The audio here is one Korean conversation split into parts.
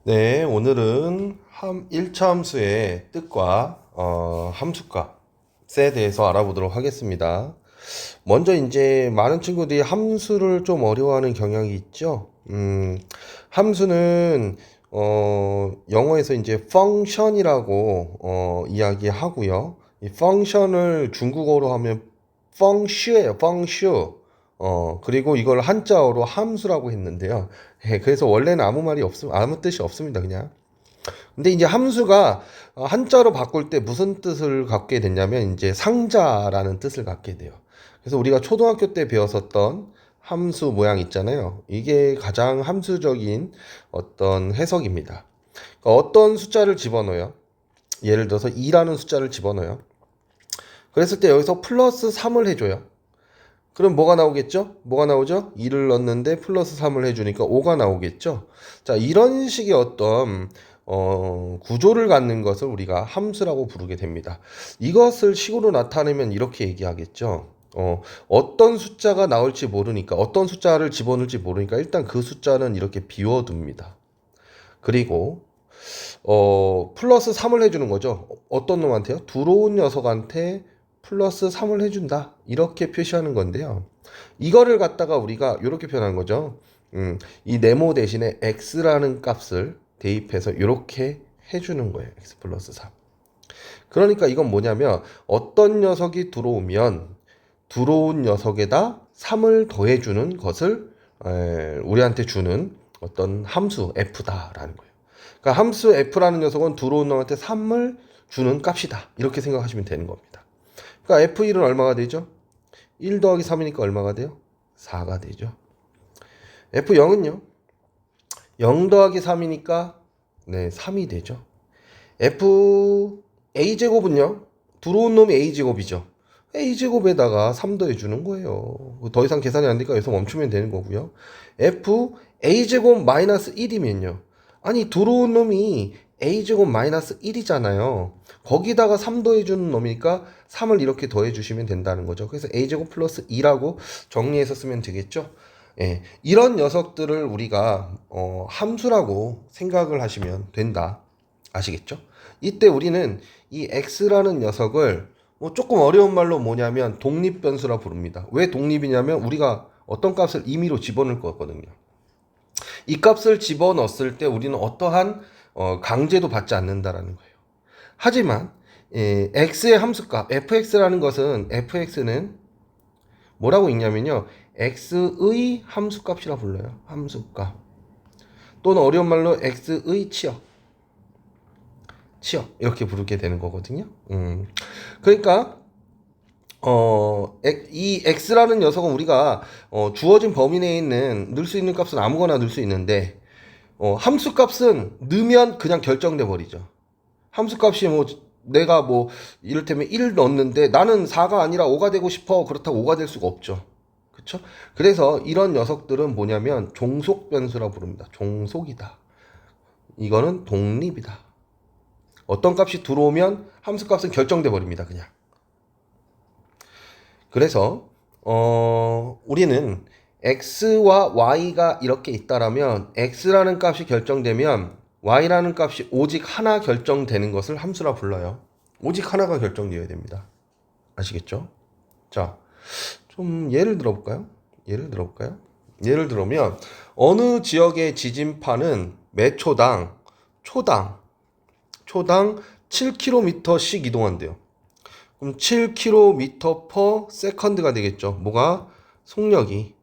네, 오늘은 1차 함수의 뜻과 함수값에 대해서 알아보도록 하겠습니다. 먼저 이제 많은 친구들이 함수를 좀 어려워하는 경향이 있죠. 함수는 영어에서 이제 function이라고 이야기하고요. 이 function을 중국어로 하면 펑슈예요, 펑슈. 그리고 이걸 한자어로 함수라고 했는데요. 예, 그래서 원래는 아무 뜻이 없습니다, 그냥. 근데 이제 함수가 한자로 바꿀 때 무슨 뜻을 갖게 됐냐면, 이제 상자라는 뜻을 갖게 돼요. 그래서 우리가 초등학교 때 배웠었던 함수 모양 있잖아요. 이게 가장 함수적인 어떤 해석입니다. 그러니까 어떤 숫자를 집어넣어요. 예를 들어서 2라는 숫자를 집어넣어요. 그랬을 때 여기서 플러스 3을 해줘요. 그럼 뭐가 나오겠죠? 뭐가 나오죠? 2를 넣는데 플러스 3을 해주니까 5가 나오겠죠? 자, 이런 식의 어떤 구조를 갖는 것을 우리가 함수라고 부르게 됩니다. 이것을 식으로 나타내면 이렇게 얘기하겠죠. 어떤 숫자가 나올지 모르니까, 어떤 숫자를 집어넣을지 모르니까 일단 그 숫자는 이렇게 비워둡니다. 그리고 플러스 3을 해주는 거죠. 어떤 놈한테요? 들어온 녀석한테 플러스 3을 해준다. 이렇게 표시하는 건데요. 이거를 갖다가 우리가 이렇게 표현한 거죠. 이 네모 대신에 x라는 값을 대입해서 이렇게 해주는 거예요. x 플러스 3. 그러니까 이건 뭐냐면 어떤 녀석이 들어오면 들어온 녀석에다 3을 더해주는 것을 우리한테 주는 어떤 함수 f다라는 거예요. 그러니까 함수 f라는 녀석은 들어온 놈한테 3을 주는 값이다. 이렇게 생각하시면 되는 겁니다. 그러니까 f1은 얼마가 되죠? 1 더하기 3이니까 얼마가 돼요? 4가 되죠. f0은요? 0 더하기 3이니까 네, 3이 되죠. a제곱은요? 들어온 놈이 a제곱이죠. a제곱에다가 3 더해주는 거예요. 더 이상 계산이 안 되니까 여기서 멈추면 되는 거고요. a제곱 마이너스 1이면요. 아니 들어온 놈이 a제곱 마이너스 1이잖아요. 거기다가 3 더해주는 놈이니까 3을 이렇게 더해주시면 된다는 거죠. 그래서 a제곱 플러스 2라고 정리해서 쓰면 되겠죠. 예, 이런 녀석들을 우리가 함수라고 생각을 하시면 된다. 아시겠죠? 이때 우리는 이 x라는 녀석을 뭐 조금 어려운 말로 뭐냐면 독립변수라 부릅니다. 왜 독립이냐면 우리가 어떤 값을 임의로 집어넣을 거거든요. 이 값을 집어넣었을 때 우리는 어떠한 강제도 받지 않는다라는 거예요. 하지만 x의 함수값 fx라는 것은 fx는 뭐라고 읽냐면요. x의 함수값이라 불러요. 함수값. 또는 어려운 말로 x의 치역. 이렇게 부르게 되는 거거든요. 그러니까 이 x라는 녀석은 우리가 주어진 범위 내에 있는 넣을 수 있는 값은 아무거나 넣을 수 있는데 함수 값은 넣으면 그냥 결정돼 버리죠. 함수 값이 뭐 내가 뭐 이를테면 1 넣었는데 나는 4가 아니라 5가 되고 싶어. 그렇다고 5가 될 수가 없죠. 그렇죠? 그래서 이런 녀석들은 뭐냐면 종속 변수라 부릅니다. 종속이다. 이거는 독립이다. 어떤 값이 들어오면 함수 값은 결정돼 버립니다. 그냥. 그래서 우리는 x와 y가 이렇게 있다라면 x라는 값이 결정되면 y라는 값이 오직 하나 결정되는 것을 함수라 불러요. 오직 하나가 결정되어야 됩니다. 아시겠죠? 자, 좀 예를 들어볼까요? 예를 들면 어느 지역의 지진파는 매 초당 7km씩 이동한대요. 그럼 7km per second가 되겠죠. 뭐가? 속력이.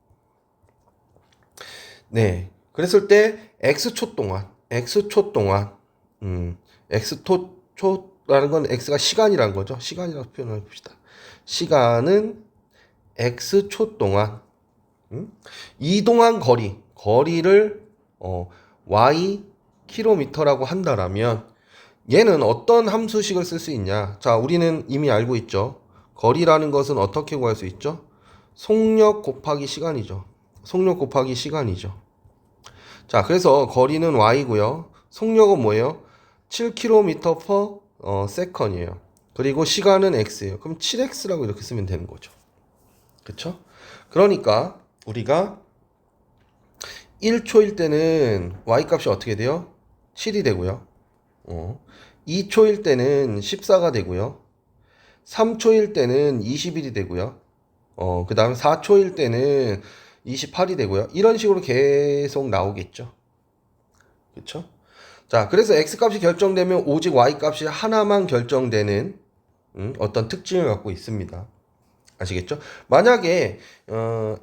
네. 그랬을 때 x초 동안, x초라는 건 x가 시간이라는 거죠. 시간이라고 표현해 봅시다. 시간은 x초 동안 이동한 거리를 y 킬로미터라고 한다라면 얘는 어떤 함수식을 쓸 수 있냐? 자, 우리는 이미 알고 있죠. 거리라는 것은 어떻게 구할 수 있죠? 속력 곱하기 시간이죠. 자, 그래서 거리는 y고요. 속력은 뭐예요? 7km per second이에요. 그리고 시간은 x예요. 그럼 7x라고 이렇게 쓰면 되는 거죠. 그쵸? 그러니까 우리가 1초일 때는 y 값이 어떻게 돼요? 7이 되고요. 2초일 때는 14가 되고요. 3초일 때는 21이 되고요. 그 다음에 4초일 때는 28이 되고요. 이런 식으로 계속 나오겠죠. 그쵸? 자, 그래서 x 값이 결정되면 오직 y 값이 하나만 결정되는 어떤 특징을 갖고 있습니다. 아시겠죠? 만약에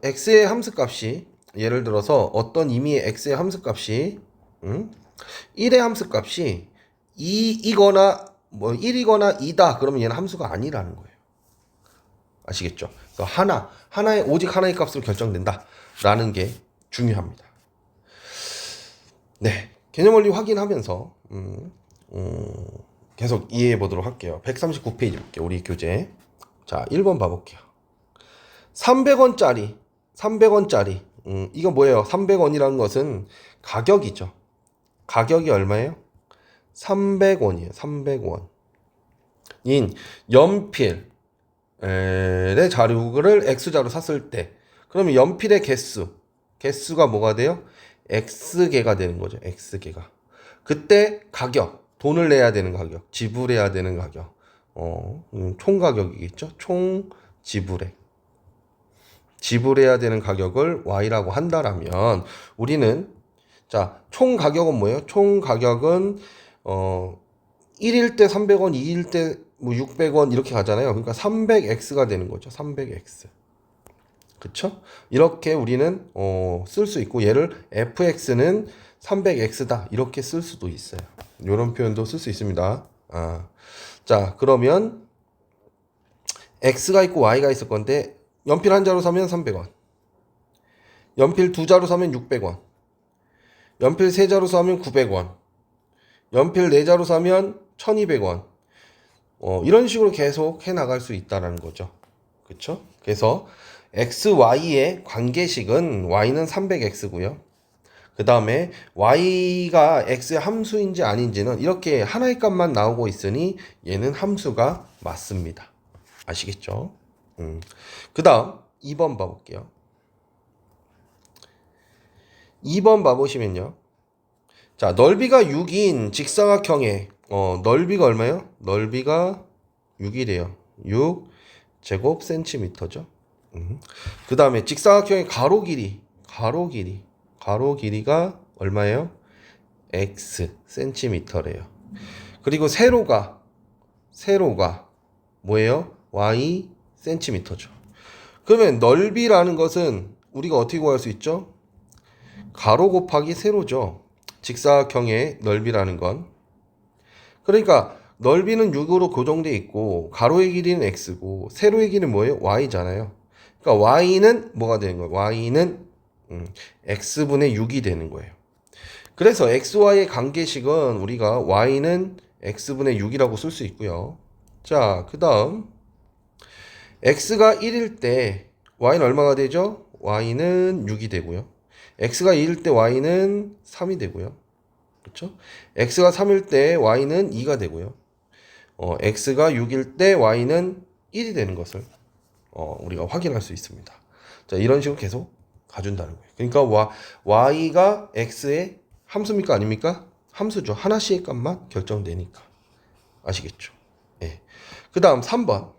x의 함수값이 예를 들어서 어떤 의미의 x의 함수값이 1의 함수값이 2이거나 뭐 1이거나 2다 그러면 얘는 함수가 아니라는 거예요. 아시겠죠? 그래서 하나의 오직 하나의 값으로 결정된다 라는 게 중요합니다. 네, 개념 원리 확인하면서 계속 이해해 보도록 할게요. 139페이지 볼게요. 우리 교재. 자, 1번 봐볼게요. 300원짜리 이거 뭐예요? 300원이라는 것은 가격이죠. 가격이 얼마예요? 300원이에요. 300원 인 연필의 자료를 X자로 샀을 때 그러면 연필의 개수가 뭐가 돼요? X개가 되는 거죠. X개가. 그때 가격, 돈을 내야 되는 가격, 지불해야 되는 가격, 총 가격이겠죠. 총 지불해야 되는 가격을 Y라고 한다라면 우리는 자, 총 가격은 뭐예요? 총 가격은 1일 때 300원, 2일 때 뭐 600원 이렇게 가잖아요. 그러니까 300X가 되는 거죠. 300X. 그쵸? 이렇게 우리는 쓸 수 있고 얘를 fx는 300x다 이렇게 쓸 수도 있어요. 이런 표현도 쓸 수 있습니다. 자, 그러면 x가 있고 y가 있을 건데 연필 한 자루 사면 300원, 연필 두 자루 사면 600원, 연필 세 자루 사면 900원, 연필 네 자루 사면 1200원. 이런 식으로 계속 해 나갈 수 있다는 거죠. 그쵸? 그래서 x, y의 관계식은 y는 300x고요. 그 다음에 y가 x의 함수인지 아닌지는 이렇게 하나의 값만 나오고 있으니 얘는 함수가 맞습니다. 아시겠죠? 그 다음 2번 봐볼게요. 2번 봐보시면요. 자, 넓이가 6인 직사각형의 넓이가 얼마예요? 넓이가 6이래요. 6 제곱 센티미터죠. 그 다음에 직사각형의 가로 길이가 얼마예요? x 센티미터래요. 그리고 세로가 뭐예요? y 센티미터죠. 그러면 넓이라는 것은 우리가 어떻게 구할 수 있죠? 가로 곱하기 세로죠. 직사각형의 넓이라는 건. 그러니까 넓이는 6으로 고정되어 있고 가로의 길이는 x고 세로의 길이는 뭐예요? y잖아요. 그러니까 y는 뭐가 되는 거예요? y는 x분의 6이 되는 거예요. 그래서 xy의 관계식은 우리가 y는 x분의 6이라고 쓸 수 있고요. 자, 그 다음 x가 1일 때 y는 얼마가 되죠? y는 6이 되고요. x가 2일 때 y는 3이 되고요. 그렇죠? x가 3일 때 y는 2가 되고요. x가 6일 때 y는 1이 되는 것을 우리가 확인할 수 있습니다. 자, 이런 식으로 계속 가준다는 거예요. 그러니까 y가 x의 함수입니까? 아닙니까? 함수죠. 하나씩의 값만 결정되니까. 아시겠죠? 예. 그 다음 3번.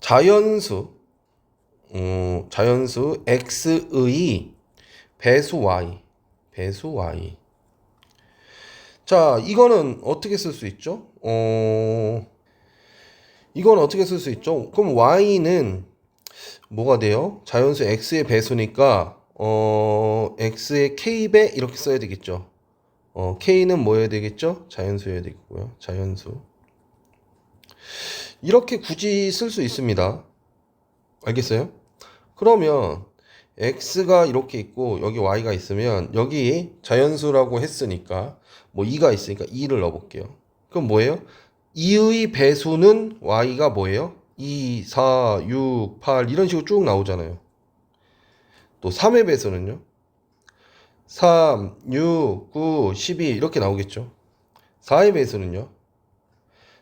자연수 x의 배수 y. 자, 이거는 어떻게 쓸 수 있죠? 이건 어떻게 쓸 수 있죠? 그럼 y는 뭐가 돼요? 자연수 x의 배수니까 x의 k배 이렇게 써야 되겠죠. k는 뭐여야 되겠죠? 자연수여야 되겠고요. 자연수. 이렇게 굳이 쓸 수 있습니다. 알겠어요? 그러면 x가 이렇게 있고 여기 y가 있으면 여기 자연수라고 했으니까 뭐 2가 있으니까 2를 넣어볼게요. 그럼 뭐예요? 2의 배수는 y가 뭐예요? 2, 4, 6, 8 이런 식으로 쭉 나오잖아요. 또 3의 배수는요? 3, 6, 9, 12 이렇게 나오겠죠. 4의 배수는요?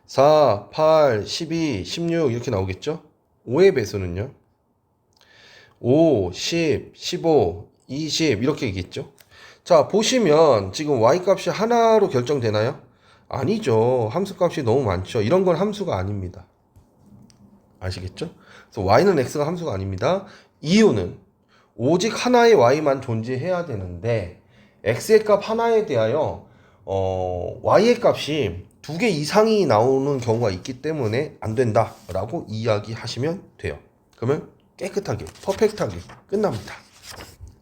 4, 8, 12, 16 이렇게 나오겠죠. 5의 배수는요? 5, 10, 15, 20 이렇게 얘기했죠. 자, 보시면 지금 y 값이 하나로 결정되나요? 아니죠. 함수 값이 너무 많죠. 이런 건 함수가 아닙니다. 아시겠죠? 그래서 y는 x가 함수가 아닙니다. 이유는 오직 하나의 y만 존재해야 되는데 x의 값 하나에 대하여 y의 값이 두 개 이상이 나오는 경우가 있기 때문에 안 된다라고 이야기하시면 돼요. 그러면 깨끗하게 퍼펙트하게 끝납니다.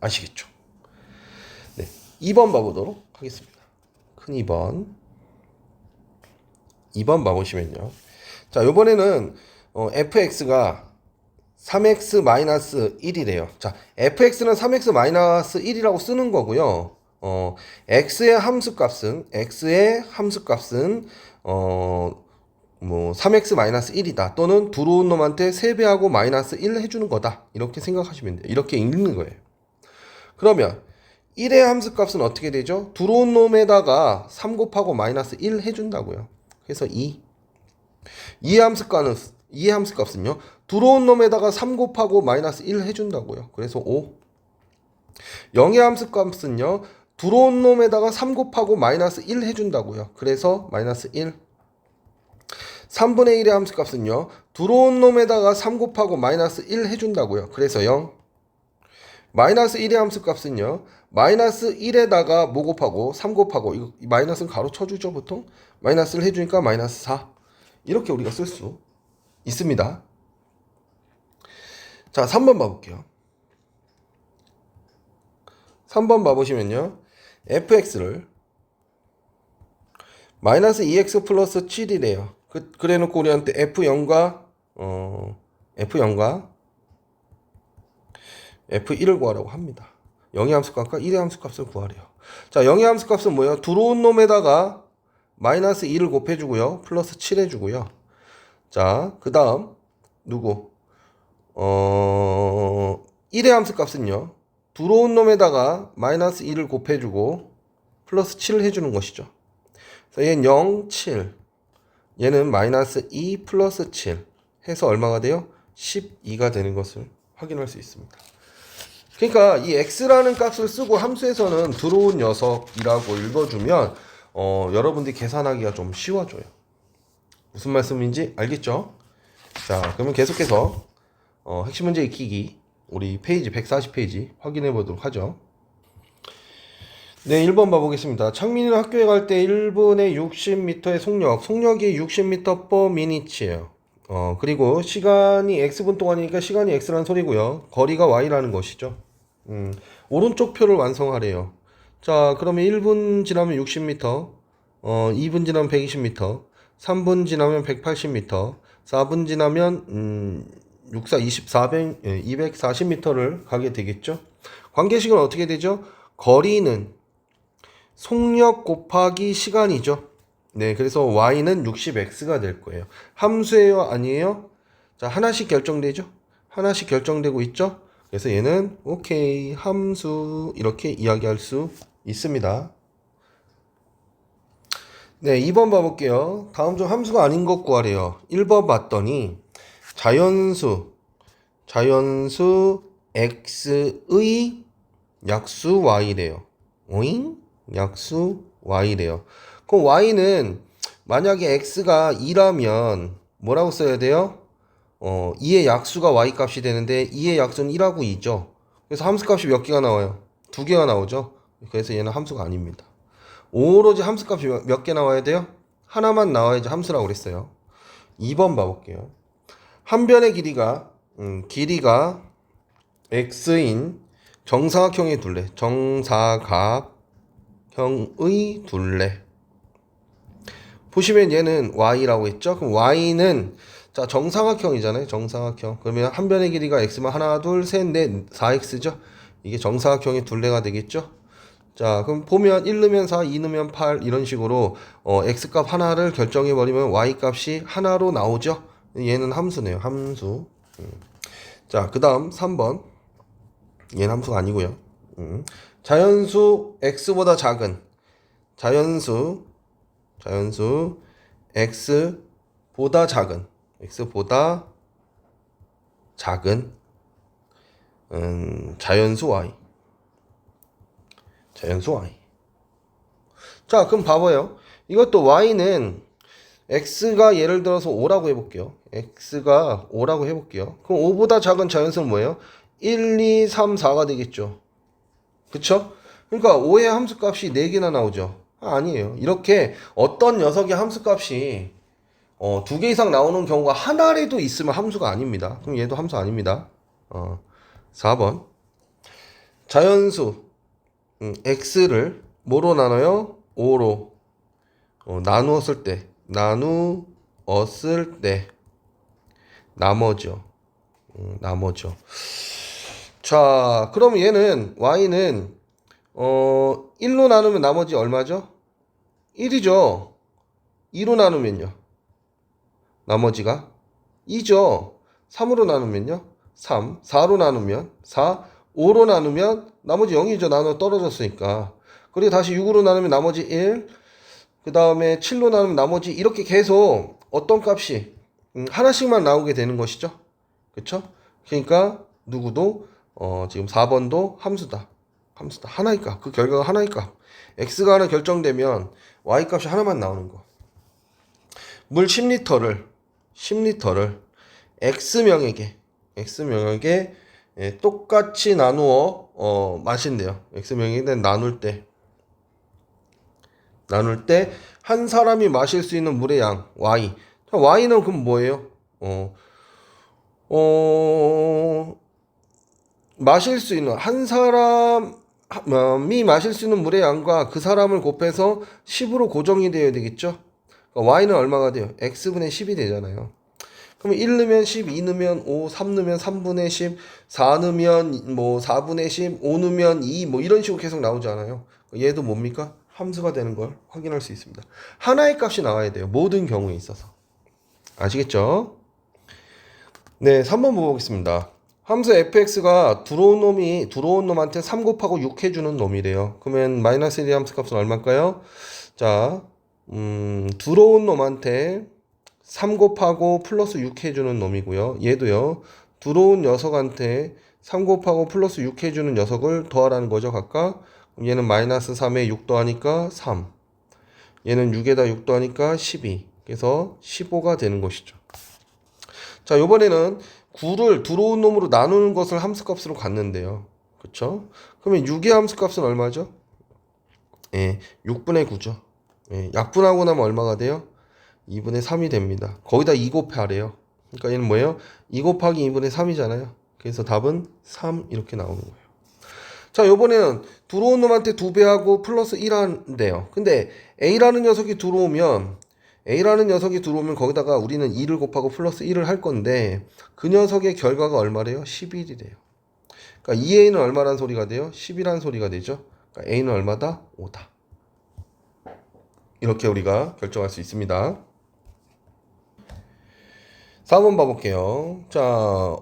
아시겠죠? 네, 2번 봐보도록 하겠습니다. 큰 2번 봐보시면요. 자, 요번에는 fx가 3x-1이래요. 자, fx는 3x-1이라고 쓰는 거고요. x의 함수값은 3x-1이다. 또는 들어온 놈한테 3배하고 마이너스 1 해주는 거다. 이렇게 생각하시면 돼요. 이렇게 읽는 거예요. 그러면 1의 함수값은 어떻게 되죠? 들어온 놈에다가 3 곱하고 마이너스 1 해준다고요. 그래서 2. 2의 함수값은요. 들어온 놈에다가 3 곱하고 마이너스 1 해준다고요. 그래서 5. 0의 함수값은요. 들어온 놈에다가 3 곱하고 마이너스 1 해준다고요. 그래서 마이너스 1. 3분의 1의 함수값은요. 들어온 놈에다가 3 곱하고 마이너스 1 해준다고요. 그래서 0. 마이너스 1의 함수값은요. 마이너스 1에다가 뭐 곱하고 3 곱하고 이거 마이너스는 가로 쳐주죠 보통. 마이너스를 해주니까 마이너스 4. 이렇게 우리가 쓸 수 있습니다. 자, 3번 봐볼게요. 3번 봐보시면요. fx를 마이너스 2x 플러스 7이래요. 그래 놓고 우리한테 f0과 f1을 구하라고 합니다. 0의 함수값과 1의 함수값을 구하래요. 자, 0의 함수값은 뭐예요? 들어온 놈에다가 마이너스 2를 곱해주고요. 플러스 7 해주고요. 자, 그 다음 누구? 1의 함수값은요. 들어온 놈에다가 마이너스 2를 곱해주고 플러스 7을 해주는 것이죠. 그래서 얘는 0, 7. 얘는 마이너스 2 플러스 7 해서 얼마가 돼요? 12가 되는 것을 확인할 수 있습니다. 그러니까 이 x라는 값을 쓰고 함수에서는 들어온 녀석이라고 읽어주면 여러분들이 계산하기가 좀 쉬워져요. 무슨 말씀인지 알겠죠? 자, 그러면 계속해서 핵심 문제 익히기 우리 페이지 140페이지 확인해 보도록 하죠. 네, 1번 봐보겠습니다. 창민이는 학교에 갈 때 1분에 60m의 속력이 60m/min이에요. 그리고 시간이 x분 동안이니까 시간이 x라는 소리고요. 거리가 y라는 것이죠. 오른쪽 표를 완성하래요. 자, 그러면 1분 지나면 60m, 2분 지나면 120m, 3분 지나면 180m, 4분 지나면 6, 4, 240m를 가게 되겠죠. 관계식은 어떻게 되죠? 거리는 속력 곱하기 시간이죠. 네, 그래서 y는 60x가 될 거예요. 함수예요, 아니에요? 자, 하나씩 결정되죠? 하나씩 결정되고 있죠? 그래서 얘는 오케이, 함수 이렇게 이야기할 수 있습니다. 네, 2번 봐볼게요. 다음 중 함수가 아닌 것 구하래요. 1번 봤더니 자연수 x의 약수 y래요. 오잉? 약수 y래요. 그럼 y는 만약에 x가 2라면 뭐라고 써야 돼요? 2의 약수가 y 값이 되는데 2의 약수는 1하고 2죠. 그래서 함수 값이 몇 개가 나와요? 2개가 나오죠. 그래서 얘는 함수가 아닙니다. 오로지 함수 값이 몇 개 나와야 돼요? 하나만 나와야지 함수라고 그랬어요. 2번 봐볼게요. 한 변의 길이가 x인 정사각형의 둘레, 정사각형의 둘레. 보시면 얘는 y라고 했죠? 그럼 y는 자, 정사각형이잖아요. 정사각형. 그러면 한 변의 길이가 x면 하나, 둘, 셋, 넷, 4x죠? 이게 정사각형의 둘레가 되겠죠? 자, 그럼 보면 1 넣으면 4, 2 넣으면 8 이런 식으로 x값 하나를 결정해 버리면 y값이 하나로 나오죠? 얘는 함수네요. 함수. 자, 그 다음 3번. 얘는 함수가 아니고요. 자연수 x보다 작은 x보다 작은 자연수 y. 자연수 y. 자, 그럼 봐봐요. 이것도 y는 x가 예를 들어서 5라고 해볼게요. x가 5라고 해볼게요. 그럼 5보다 작은 자연수는 뭐예요? 1, 2, 3, 4가 되겠죠. 그쵸? 그러니까 5의 함수값이 4개나 나오죠. 아니에요. 이렇게 어떤 녀석의 함수값이 2개 이상 나오는 경우가 하나라도 있으면 함수가 아닙니다. 그럼 얘도 함수 아닙니다. 4번. 자연수 x를 뭐로 나눠요? 5로 나누었을 때 나머지요. 나머죠. 자, 그럼 얘는 y는 1로 나누면 나머지 얼마죠? 1이죠. 2로 나누면요. 나머지가 2죠. 3으로 나누면요. 3. 4로 나누면 4. 5로 나누면 나머지 0이죠. 나눠 떨어졌으니까. 그리고 다시 6으로 나누면 나머지 1. 그 다음에 7로 나누면 나머지 이렇게 계속 어떤 값이 하나씩만 나오게 되는 것이죠. 그쵸? 그러니까 누구도 지금 4번도 함수다. 하나의 값. 그 결과가 하나의 값. x가 하나 결정되면 y 값이 하나만 나오는 거. 물 10리터를 x명에게 똑같이 나누어 마신대요. x명에게 나눌 때 한 사람이 마실 수 있는 물의 양 y. 자, y는 그럼 뭐예요? 마실 수 있는 한 사람이 마실 수 있는 물의 양과 그 사람을 곱해서 10으로 고정이 되어야 되겠죠? 그러니까 y는 얼마가 돼요? x분의 10이 되잖아요. 그러면 1 넣으면 10, 2 넣으면 5, 3 넣으면 3분의 10, 4 넣으면 뭐 4분의 10, 5 넣으면 2, 뭐 이런 식으로 계속 나오잖아요. 얘도 뭡니까? 함수가 되는 걸 확인할 수 있습니다. 하나의 값이 나와야 돼요. 모든 경우에 있어서. 아시겠죠? 네, 3번 보겠습니다. 함수 fx가 들어온 놈한테 3 곱하고 6 해주는 놈이래요. 그러면 마이너스 1의 함수 값은 얼마일까요? 자, 들어온 놈한테 3 곱하고 플러스 6 해주는 놈이고요. 얘도요. 들어온 녀석한테 3 곱하고 플러스 6 해주는 녀석을 더하라는 거죠. 각각. 얘는 마이너스 3에 6 더하니까 3. 얘는 6에다 6 더하니까 12. 그래서 15가 되는 것이죠. 자, 요번에는 9를 들어온 놈으로 나누는 것을 함수값으로 갔는데요. 그쵸? 그러면 6의 함수값은 얼마죠? 예, 6분의 9죠. 예, 약분하고 나면 얼마가 돼요? 2분의 3이 됩니다. 거기다 2 곱하래요. 그러니까 얘는 뭐예요? 2 곱하기 2분의 3이잖아요. 그래서 답은 3 이렇게 나오는 거예요. 자, 요번에는 들어온 놈한테 2배하고 플러스 1 한대요. 근데 A라는 녀석이 들어오면 거기다가 우리는 2를 곱하고 플러스 1을 할 건데 그 녀석의 결과가 얼마래요? 11이래요. 그러니까 2A는 얼마란 소리가 돼요? 10이란 소리가 되죠. 그러니까 A는 얼마다? 5다. 이렇게 우리가 결정할 수 있습니다. 4번 봐볼게요. 자,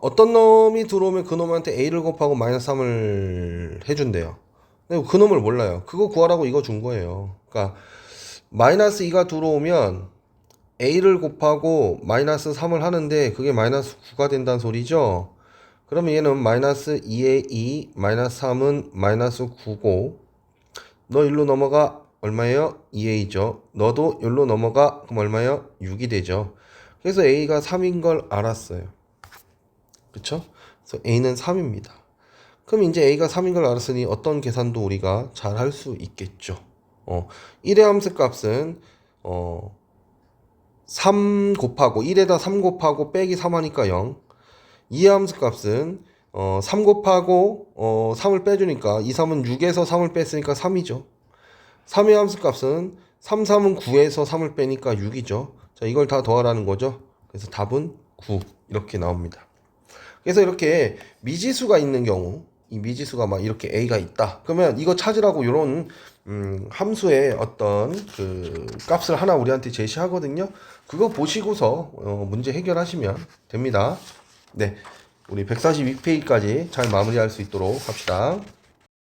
어떤 놈이 들어오면 그 놈한테 A를 곱하고 마이너스 3을 해준대요. 근데 그 놈을 몰라요. 그거 구하라고 이거 준 거예요. 그러니까 마이너스 2가 들어오면 A를 곱하고 마이너스 3을 하는데 그게 마이너스 9가 된다는 소리죠. 그러면 얘는 마이너스 2에 2, 마이너스 3은 마이너스 9고 너 일로 넘어가 얼마예요? 2A죠. 너도 일로 넘어가 그럼 얼마예요? 6이 되죠. 그래서 A가 3인 걸 알았어요. 그쵸? 그래서 A는 3입니다. 그럼 이제 A가 3인 걸 알았으니 어떤 계산도 우리가 잘 할 수 있겠죠. 1의 함수 값은 3 곱하고 1에다 3 곱하고 빼기 3 하니까 0. 2의 함수 값은 3 곱하고 3을 빼주니까 2, 3은 6에서 3을 뺐으니까 3이죠. 3의 함수 값은 3, 3은 9에서 3을 빼니까 6이죠. 자, 이걸 다 더하라는 거죠. 그래서 답은 9 이렇게 나옵니다. 그래서 이렇게 미지수가 있는 경우 이 미지수가 막 이렇게 A가 있다. 그러면 이거 찾으라고 이런 함수의 어떤 그 값을 하나 우리한테 제시하거든요. 그거 보시고서 문제 해결하시면 됩니다. 네, 우리 142페이지까지 잘 마무리할 수 있도록 합시다.